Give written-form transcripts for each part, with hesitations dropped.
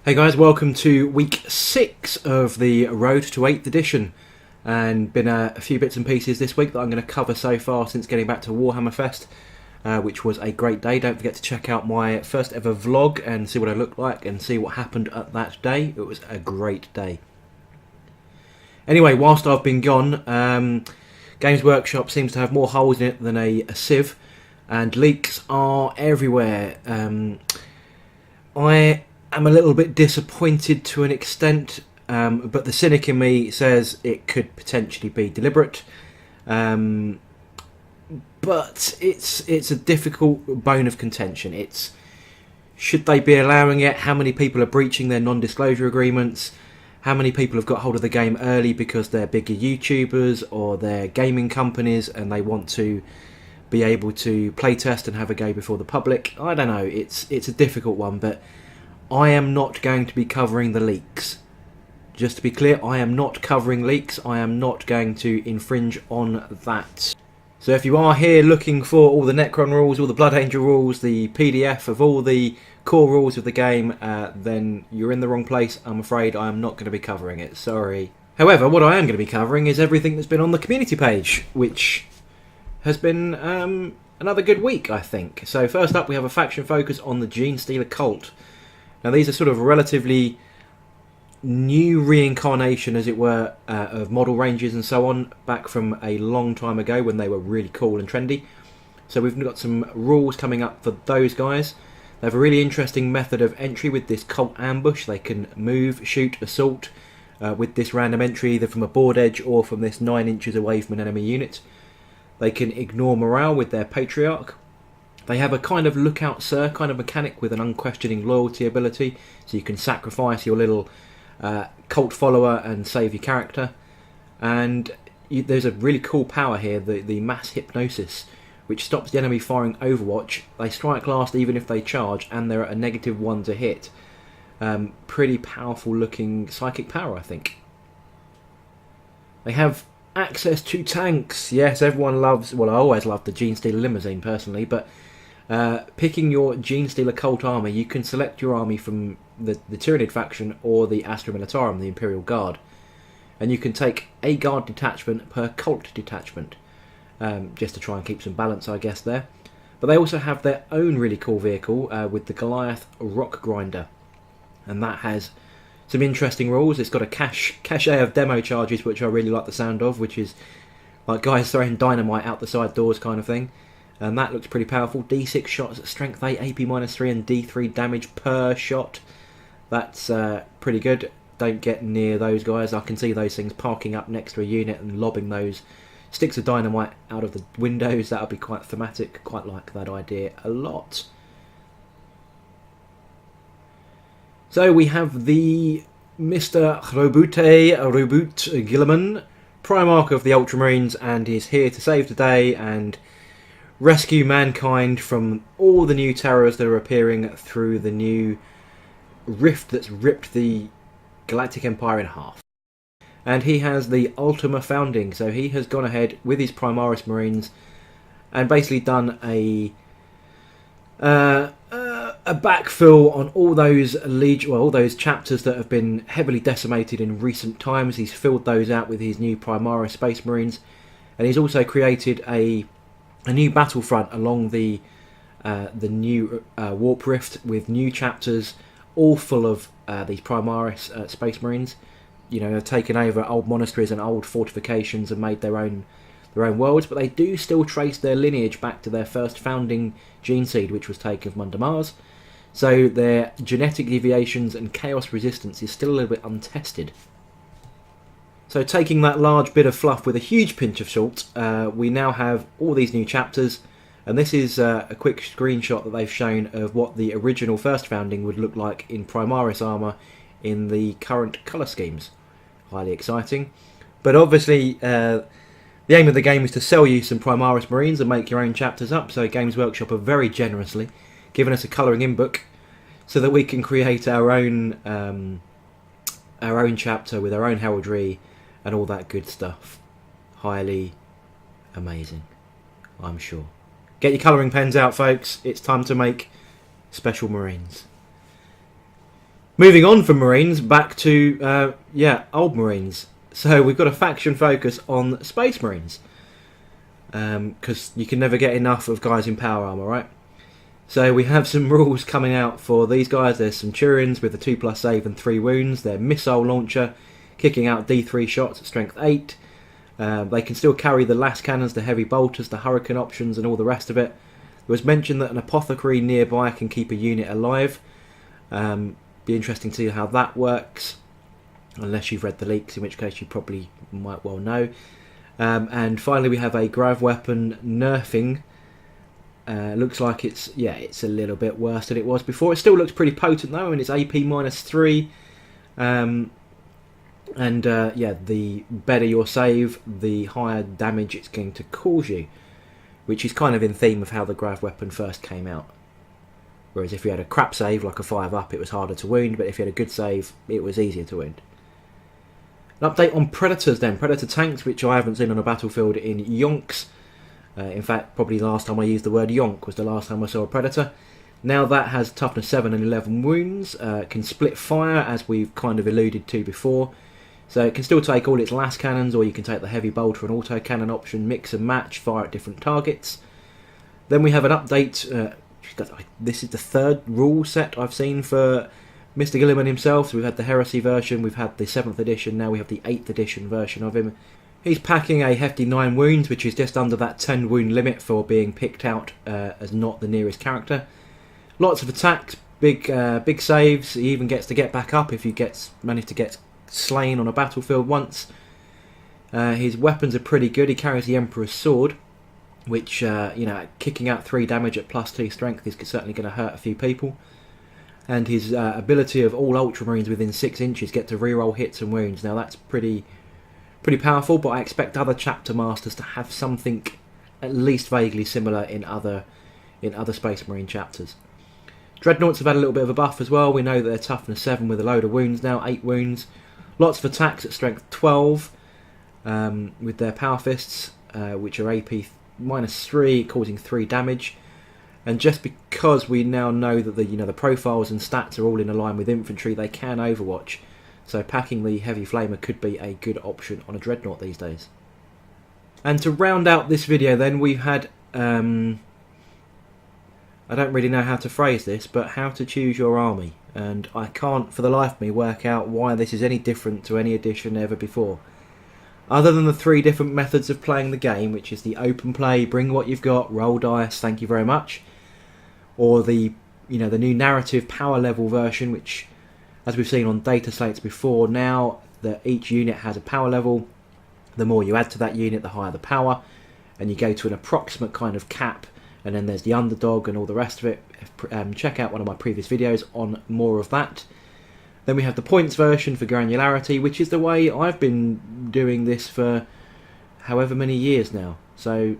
Hey guys, welcome to week 6 of the Road to 8th edition, and been a few bits and pieces this week that I'm going to cover so far since getting back to Warhammer Fest, which was a great day. Don't forget to check out my first ever vlog and see what I look like and see what happened at that day. It was a great day. Anyway, whilst I've been gone, Games Workshop seems to have more holes in it than a sieve, and leaks are everywhere. I'm a little bit disappointed to an extent, but the cynic in me says it could potentially be deliberate. But it's a difficult bone of contention. It's, should they be allowing it? How many people are breaching their non-disclosure agreements? How many people have got hold of the game early because they're bigger YouTubers or they're gaming companies and they want to be able to playtest and have a go before the public? I don't know. It's a difficult one, but I am not going to be covering the leaks. Just to be clear, I am not covering leaks. I am not going to infringe on that. So if you are here looking for all the Necron rules, all the Blood Angel rules, the PDF of all the core rules of the game, then you're in the wrong place. I'm afraid I am not going to be covering it. Sorry. However, what I am going to be covering is everything that's been on the community page, which has been another good week, I think. So first up, we have a faction focus on the Genestealer cult. Now these are sort of relatively new reincarnation, as it were, of model ranges and so on, back from a long time ago when they were really cool and trendy. So we've got some rules coming up for those guys. They have a really interesting method of entry with this cult ambush. They can move, shoot, assault with this random entry, either from a board edge or from this 9 inches away from an enemy unit. They can ignore morale with their patriarch. They have a kind of lookout sir kind of mechanic with an unquestioning loyalty ability, so you can sacrifice your little cult follower and save your character. And there's a really cool power here, the mass hypnosis, which stops the enemy firing overwatch. They strike last even if they charge, and they're at a -1 to hit. Pretty powerful looking psychic power, I think. They have access to tanks. Yes, everyone loves, well, I always loved the Genestealer limousine personally, but picking your Genestealer cult army, you can select your army from the Tyrannid faction or the Astra Militarum, the Imperial Guard, and you can take a guard detachment per cult detachment, just to try and keep some balance, I guess, there. But they also have their own really cool vehicle with the Goliath Rock Grinder, and that has some interesting rules. It's got a cache of demo charges, which I really like the sound of, which is like guys throwing dynamite out the side doors kind of thing. And that looks pretty powerful. D6 shots at strength 8, AP -3 and D3 damage per shot. That's pretty good. Don't get near those guys. I can see those things parking up next to a unit and lobbing those sticks of dynamite out of the windows. That would be quite thematic. Quite like that idea a lot. So we have the Mr. Reboot Gilliman, Primarch of the Ultramarines, and he's here to save the day and rescue mankind from all the new terrors that are appearing through the new rift that's ripped the Galactic Empire in half. And he has the Ultima founding, so he has gone ahead with his Primaris Marines and basically done a backfill on all those all those chapters that have been heavily decimated in recent times. He's filled those out with his new Primaris Space Marines, and he's also created a new battlefront along the new Warp Rift with new chapters, all full of these Primaris Space Marines. You know, they've taken over old monasteries and old fortifications and made their own worlds, but they do still trace their lineage back to their first founding gene seed, which was taken from under Mars. So their genetic deviations and chaos resistance is still a little bit untested. So taking that large bit of fluff with a huge pinch of salt, we now have all these new chapters, and this is a quick screenshot that they've shown of what the original first founding would look like in Primaris armour in the current colour schemes. Highly exciting. But obviously the aim of the game is to sell you some Primaris Marines and make your own chapters up, so Games Workshop have very generously given us a colouring in book so that we can create our own chapter with our own heraldry and all that good stuff. Highly amazing, I'm sure. Get your colouring pens out, folks. It's time to make Special Marines. Moving on from Marines, back to, old Marines. So we've got a faction focus on Space Marines. Because you can never get enough of guys in power armor, right? So we have some rules coming out for these guys. There's Centurions with a 2+ save and 3 wounds. Their missile launcher, kicking out D3 shots at strength 8. They can still carry the las cannons, the heavy bolters, the hurricane options and all the rest of it. It was mentioned that an apothecary nearby can keep a unit alive. Be interesting to see how that works, unless you've read the leaks, in which case you probably might well know. And finally we have a grav weapon nerfing. Looks like it's a little bit worse than it was before. It still looks pretty potent though, and it's AP -3. The better your save, the higher damage it's going to cause you, which is kind of in theme of how the grav weapon first came out. Whereas if you had a crap save, like a 5-up, it was harder to wound, but if you had a good save, it was easier to wound. An update on Predators then. Predator tanks, which I haven't seen on a battlefield in yonks. In fact, probably the last time I used the word yonk was the last time I saw a Predator. Now that has toughness 7 and 11 wounds. Can split fire, as we've kind of alluded to before. So it can still take all its las cannons, or you can take the heavy bolter and auto cannon option, mix and match, fire at different targets. Then we have an update. This is the 3rd rule set I've seen for Mr. Gilliman himself. So we've had the Heresy version, we've had the 7th edition, now we have the 8th edition version of him. He's packing a hefty 9 wounds, which is just under that 10 wound limit for being picked out as not the nearest character. Lots of attacks, big saves. He even gets to get back up if he managed to get slain on a battlefield once. His weapons are pretty good. He carries the Emperor's Sword, which, kicking out 3 damage at +2 strength is certainly going to hurt a few people. And his ability of all Ultramarines within 6 inches get to reroll hits and wounds. Now that's pretty powerful, but I expect other chapter masters to have something at least vaguely similar in other Space Marine chapters. Dreadnoughts have had a little bit of a buff as well. We know that they're toughness 7 with a load of wounds now, 8 wounds. Lots of attacks at strength 12 with their power fists, which are AP -3, causing 3 damage. And just because we now know that the profiles and stats are all in line with infantry, they can overwatch. So packing the heavy flamer could be a good option on a dreadnought these days. And to round out this video then, we've had, I don't really know how to phrase this, but how to choose your army. And I can't for the life of me work out why this is any different to any edition ever before. Other than the 3 different methods of playing the game, which is the open play, bring what you've got, roll dice, thank you very much. Or the new narrative power level version, which, as we've seen on data slates before, now that each unit has a power level, the more you add to that unit, the higher the power, and you go to an approximate kind of cap, and then there's the underdog and all the rest of it. Check out one of my previous videos on more of that. Then we have the points version for granularity, which is the way I've been doing this for however many years now. So,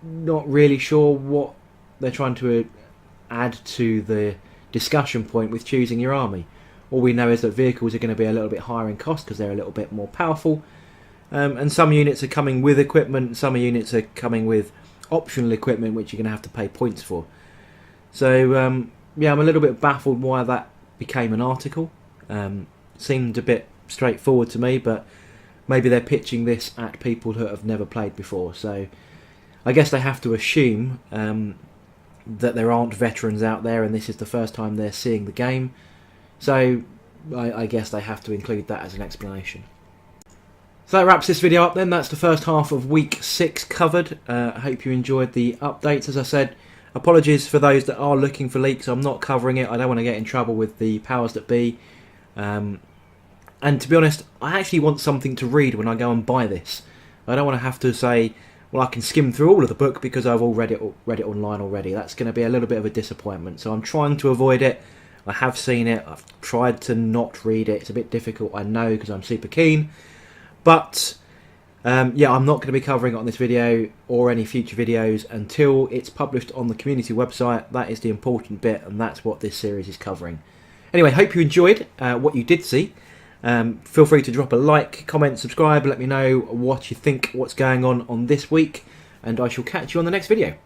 not really sure what they're trying to add to the discussion point with choosing your army. All we know is that vehicles are going to be a little bit higher in cost because they're a little bit more powerful. And some units are coming with equipment, some units are coming with optional equipment which you're going to have to pay points for. So, I'm a little bit baffled why that became an article. Seemed a bit straightforward to me, but maybe they're pitching this at people who have never played before. So, I guess they have to assume that there aren't veterans out there and this is the first time they're seeing the game. So I guess they have to include that as an explanation. So that wraps this video up then. That's the first half of week 6 covered. I hope you enjoyed the updates. As I said, apologies for those that are looking for leaks. I'm not covering it. I don't want to get in trouble with the powers that be. And to be honest, I actually want something to read when I go and buy this. I don't want to have to say, well, I can skim through all of the book because I've all read it online already. That's going to be a little bit of a disappointment. So I'm trying to avoid it. I have seen it. I've tried to not read it. It's a bit difficult, I know, because I'm super keen. But, I'm not going to be covering it on this video or any future videos until it's published on the community website. That is the important bit, and that's what this series is covering. Anyway, hope you enjoyed what you did see. Feel free to drop a like, comment, subscribe, let me know what you think, what's going on this week, and I shall catch you on the next video.